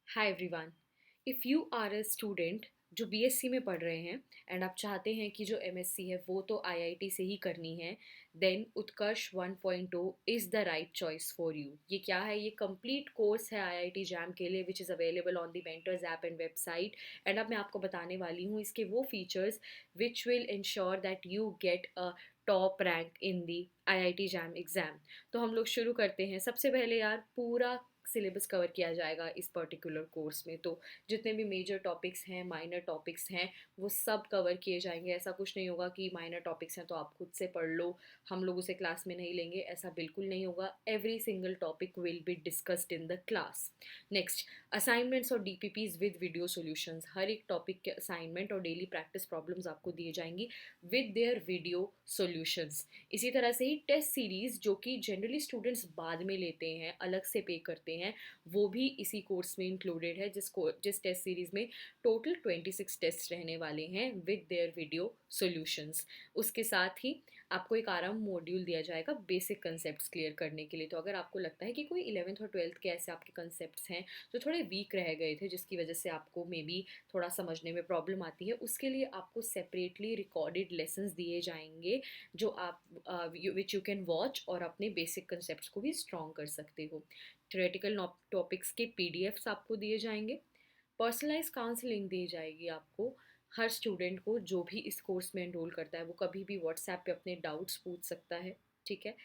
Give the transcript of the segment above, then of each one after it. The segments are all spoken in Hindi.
Hi everyone. If you are a student जो बीएससी में पढ़ रहे हैं एंड आप चाहते हैं कि जो एमएससी है वो तो आईआईटी से ही करनी है, then Utkarsh 1.0 is the right choice for you. ये क्या है? ये कंप्लीट कोर्स है आईआईटी जैम के लिए which is available on the mentors app and website. And अब मैं आपको बताने वाली हूँ इसके वो features which will ensure that you get a top rank in the IIT JAM exam. तो हम लोग शुरू करते हैं। सबसे पहले यार पूरा सिलेबस कवर किया जाएगा इस पर्टिकुलर कोर्स में। तो जितने भी मेजर टॉपिक्स हैं, माइनर टॉपिक्स हैं, वो सब कवर किए जाएंगे। ऐसा कुछ नहीं होगा कि माइनर टॉपिक्स हैं तो आप खुद से पढ़ लो, हम लोग उसे क्लास में नहीं लेंगे, ऐसा बिल्कुल नहीं होगा। Every single topic will be discussed in the class. Next, assignments और डीपीपीज विद वीडियो सॉल्यूशंस। हर एक टॉपिक के असाइनमेंट और डेली प्रैक्टिस प्रॉब्लम्स आपको दिए जाएंगी विद देयर वीडियो सॉल्यूशंस। इसी तरह से ही टेस्ट सीरीज जो कि जनरली स्टूडेंट्स बाद में लेते हैं, अलग से पे करते हैं, वो भी इसी कोर्स में इंक्लूडेड है। जिस टेस्ट सीरीज में टोटल 26 टेस्ट रहने वाले हैं विद देयर वीडियो सॉल्यूशंस। उसके साथ ही आपको एक आराम मॉड्यूल दिया जाएगा बेसिक कंसेप्ट क्लियर करने के लिए। तो अगर आपको लगता है कि कोई 11th और 12th के ऐसे आपके कंसेप्ट हैं जो थोड़े वीक रह गए थे, जिसकी वजह से आपको मे बी थोड़ा समझने में प्रॉब्लम आती है, उसके लिए आपको सेपरेटली रिकॉर्डेड लेसन्स दिए जाएंगे जो आप विच यू कैन वॉच और अपने बेसिक कंसेप्ट को भी स्ट्रॉन्ग कर सकते हो। थ्योरेटिकल टॉपिक्स के पीडीएफ्स आपको दिए जाएंगे। पर्सनलाइज काउंसलिंग दी जाएगी आपको। हर स्टूडेंट को जो भी इस कोर्स में एनरोल करता है वो कभी भी व्हाट्सएप पे अपने डाउट्स पूछ सकता है। ठीक है।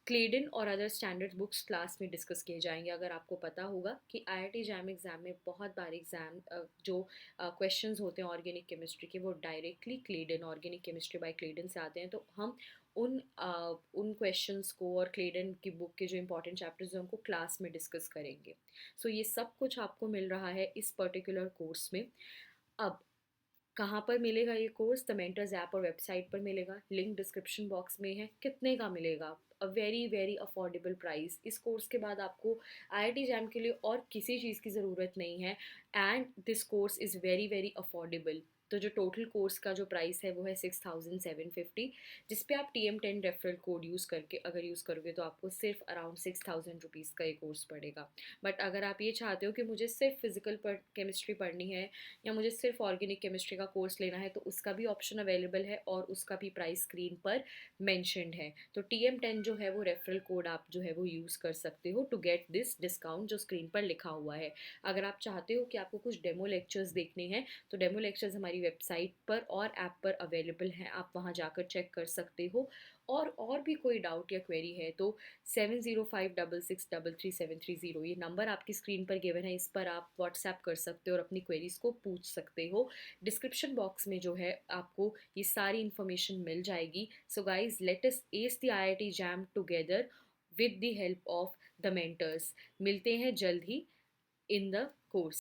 क्लेडन और अदर स्टैंडर्ड बुक्स क्लास में डिस्कस किए जाएंगे। अगर आपको पता होगा कि आईआईटी जैम एग्ज़ाम में बहुत बार एग्ज़ाम जो क्वेश्चंस होते हैं ऑर्गेनिक केमिस्ट्री के, वो directly Clayden, organic chemistry by Clayden से आते हैं। तो हम उन क्वेश्चंस को और क्लेडन की बुक के जो इंपॉर्टेंट चैप्टर्स हैं उनको क्लास में डिस्कस करेंगे। सो ये सब कुछ आपको मिल रहा है इस पर्टिकुलर कोर्स में। अब कहाँ पर मिलेगा ये कोर्स? द मेंटर्स ऐप और वेबसाइट पर मिलेगा, लिंक डिस्क्रिप्शन बॉक्स में है। कितने का मिलेगा? A very very affordable price. इस कोर्स के बाद आपको आईआईटी जैम के लिए और किसी चीज़ की ज़रूरत नहीं है and this course is very very affordable. तो जो टोटल कोर्स का जो प्राइस है वो है 6,750, जिस पे आप TM10 रेफरल कोड यूज़ करके अगर यूज़ करोगे तो आपको सिर्फ अराउंड 6,000 रुपीज़ का ये कोर्स पड़ेगा। बट अगर आप ये चाहते हो कि मुझे सिर्फ फिजिकल केमिस्ट्री पढ़नी है या मुझे सिर्फ ऑर्गेनिक केमिस्ट्री का कोर्स लेना है, तो उसका भी ऑप्शन अवेलेबल है और उसका भी प्राइस स्क्रीन पर मेंशन्ड है। तो TM10 जो है वो रेफरल कोड आप जो है वो यूज़ कर सकते हो टू गेट दिस डिस्काउंट जो स्क्रीन पर लिखा हुआ है। अगर आप चाहते हो कि आपको कुछ डेमो लेक्चर्स देखने हैं तो डेमो लेक्चर्स हमारी वेबसाइट पर और ऐप पर अवेलेबल हैं, आप वहाँ जाकर चेक कर सकते हो। और भी कोई डाउट या क्वेरी है तो 7056663370, ये नंबर आपकी स्क्रीन पर गिवन है, इस पर आप व्हाट्सएप कर सकते हो और अपनी क्वेरीज को पूछ सकते हो। डिस्क्रिप्शन बॉक्स में जो है आपको ये सारी इन्फॉर्मेशन मिल जाएगी। So guys, let us S the IIT jam together with the help of the mentors. मिलते हैं जल्द ही इन द कोर्स।